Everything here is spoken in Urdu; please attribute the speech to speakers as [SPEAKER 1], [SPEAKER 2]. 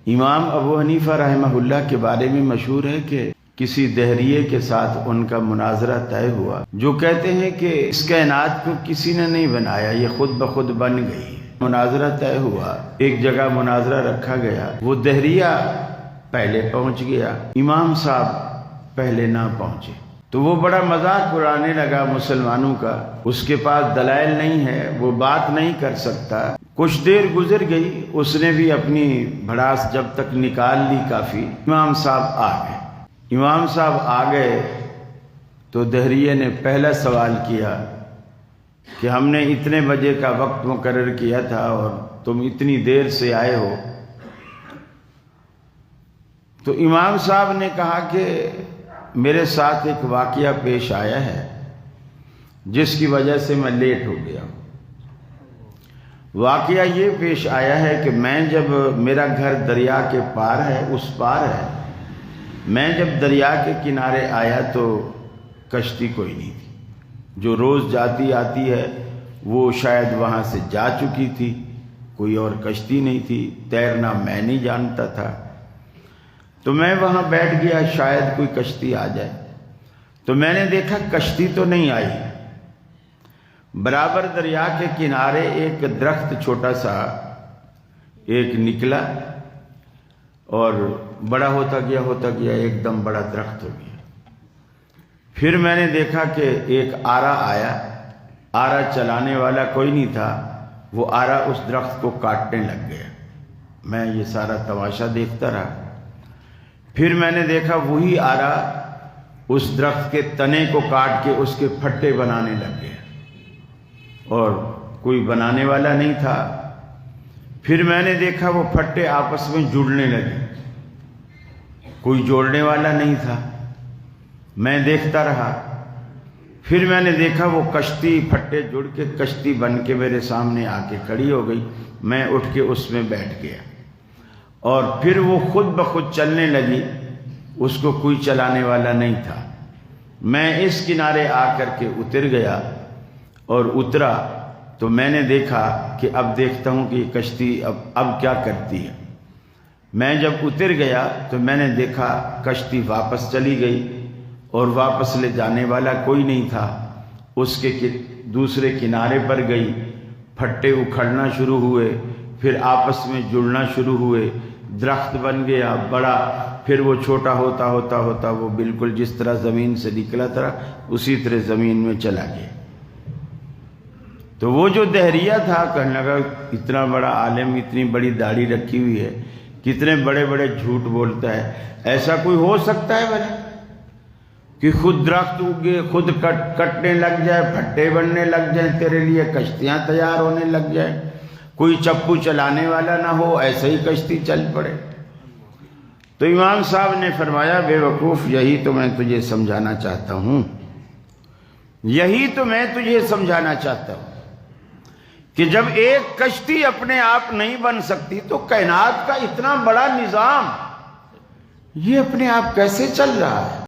[SPEAKER 1] امام ابو حنیفہ رحمہ اللہ کے بارے میں مشہور ہے کہ کسی دہریے کے ساتھ ان کا مناظرہ طے ہوا، جو کہتے ہیں کہ اس کائنات کو کسی نے نہیں بنایا، یہ خود بخود بن گئی۔ مناظرہ طے ہوا، ایک جگہ مناظرہ رکھا گیا، وہ دہریہ پہلے پہنچ گیا، امام صاحب پہلے نہ پہنچے، تو وہ بڑا مذاق اڑانے لگا مسلمانوں کا، اس کے پاس دلائل نہیں ہے، وہ بات نہیں کر سکتا۔ کچھ دیر گزر گئی، اس نے بھی اپنی بھڑاس جب تک نکال لی کافی، امام صاحب آ گئے۔ امام صاحب آ گئے تو دہریے نے پہلا سوال کیا کہ ہم نے اتنے بجے کا وقت مقرر کیا تھا اور تم اتنی دیر سے آئے ہو۔ تو امام صاحب نے کہا کہ میرے ساتھ ایک واقعہ پیش آیا ہے جس کی وجہ سے میں لیٹ ہو گیا ہوں۔ واقعہ یہ پیش آیا ہے کہ میں جب، میرا گھر دریا کے پار ہے، اس پار ہے، میں جب دریا کے کنارے آیا تو کشتی کوئی نہیں تھی، جو روز جاتی آتی ہے وہ شاید وہاں سے جا چکی تھی، کوئی اور کشتی نہیں تھی، تیرنا میں نہیں جانتا تھا، تو میں وہاں بیٹھ گیا شاید کوئی کشتی آ جائے، تو میں نے دیکھا کشتی تو نہیں آئی۔ برابر دریا کے کنارے ایک درخت چھوٹا سا ایک نکلا اور بڑا ہوتا گیا ایک دم بڑا درخت ہو گیا۔ پھر میں نے دیکھا کہ ایک آرا آیا، آرا چلانے والا کوئی نہیں تھا، وہ آرا اس درخت کو کاٹنے لگ گیا۔ میں یہ سارا تماشا دیکھتا رہا۔ پھر میں نے دیکھا وہی آرا اس درخت کے تنے کو کاٹ کے اس کے پھٹے بنانے لگ گیا، اور کوئی بنانے والا نہیں تھا۔ پھر میں نے دیکھا وہ پھٹے آپس میں جڑنے لگے، کوئی جوڑنے والا نہیں تھا۔ میں دیکھتا رہا، پھر میں نے دیکھا وہ کشتی، پھٹے جڑ کے کشتی بن کے میرے سامنے آ کے کھڑی ہو گئی۔ میں اٹھ کے اس میں بیٹھ گیا، اور پھر وہ خود بخود چلنے لگی، اس کو کوئی چلانے والا نہیں تھا۔ میں اس کنارے آ کر کے اتر گیا، اور اترا تو میں نے دیکھا کہ اب دیکھتا ہوں کہ یہ کشتی اب کیا کرتی ہے۔ میں جب اتر گیا تو میں نے دیکھا کشتی واپس چلی گئی، اور واپس لے جانے والا کوئی نہیں تھا، اس کے دوسرے کنارے پر گئی، پھٹے اکھڑنا شروع ہوئے، پھر آپس میں جڑنا شروع ہوئے، درخت بن گیا بڑا، پھر وہ چھوٹا ہوتا ہوتا ہوتا وہ بالکل جس طرح زمین سے نکلا تھا اسی طرح زمین میں چلا گیا۔ تو وہ جو دہریہ تھا کہنے لگا اتنا بڑا عالم، اتنی بڑی داڑھی رکھی ہوئی ہے، کتنے بڑے بڑے جھوٹ بولتا ہے، ایسا کوئی ہو سکتا ہے بھلا کہ خود درخت اگے، خود کٹنے لگ جائے، پھٹے بننے لگ جائیں، تیرے لیے کشتیاں تیار ہونے لگ جائیں، کوئی چپو چلانے والا نہ ہو، ایسے ہی کشتی چل پڑے۔ تو امام صاحب نے فرمایا بے وقوف، یہی تو میں تجھے سمجھانا چاہتا ہوں، یہی تو میں تجھے سمجھانا چاہتا ہوں کہ جب ایک کشتی اپنے آپ نہیں بن سکتی تو کائنات کا اتنا بڑا نظام یہ اپنے آپ کیسے چل رہا ہے؟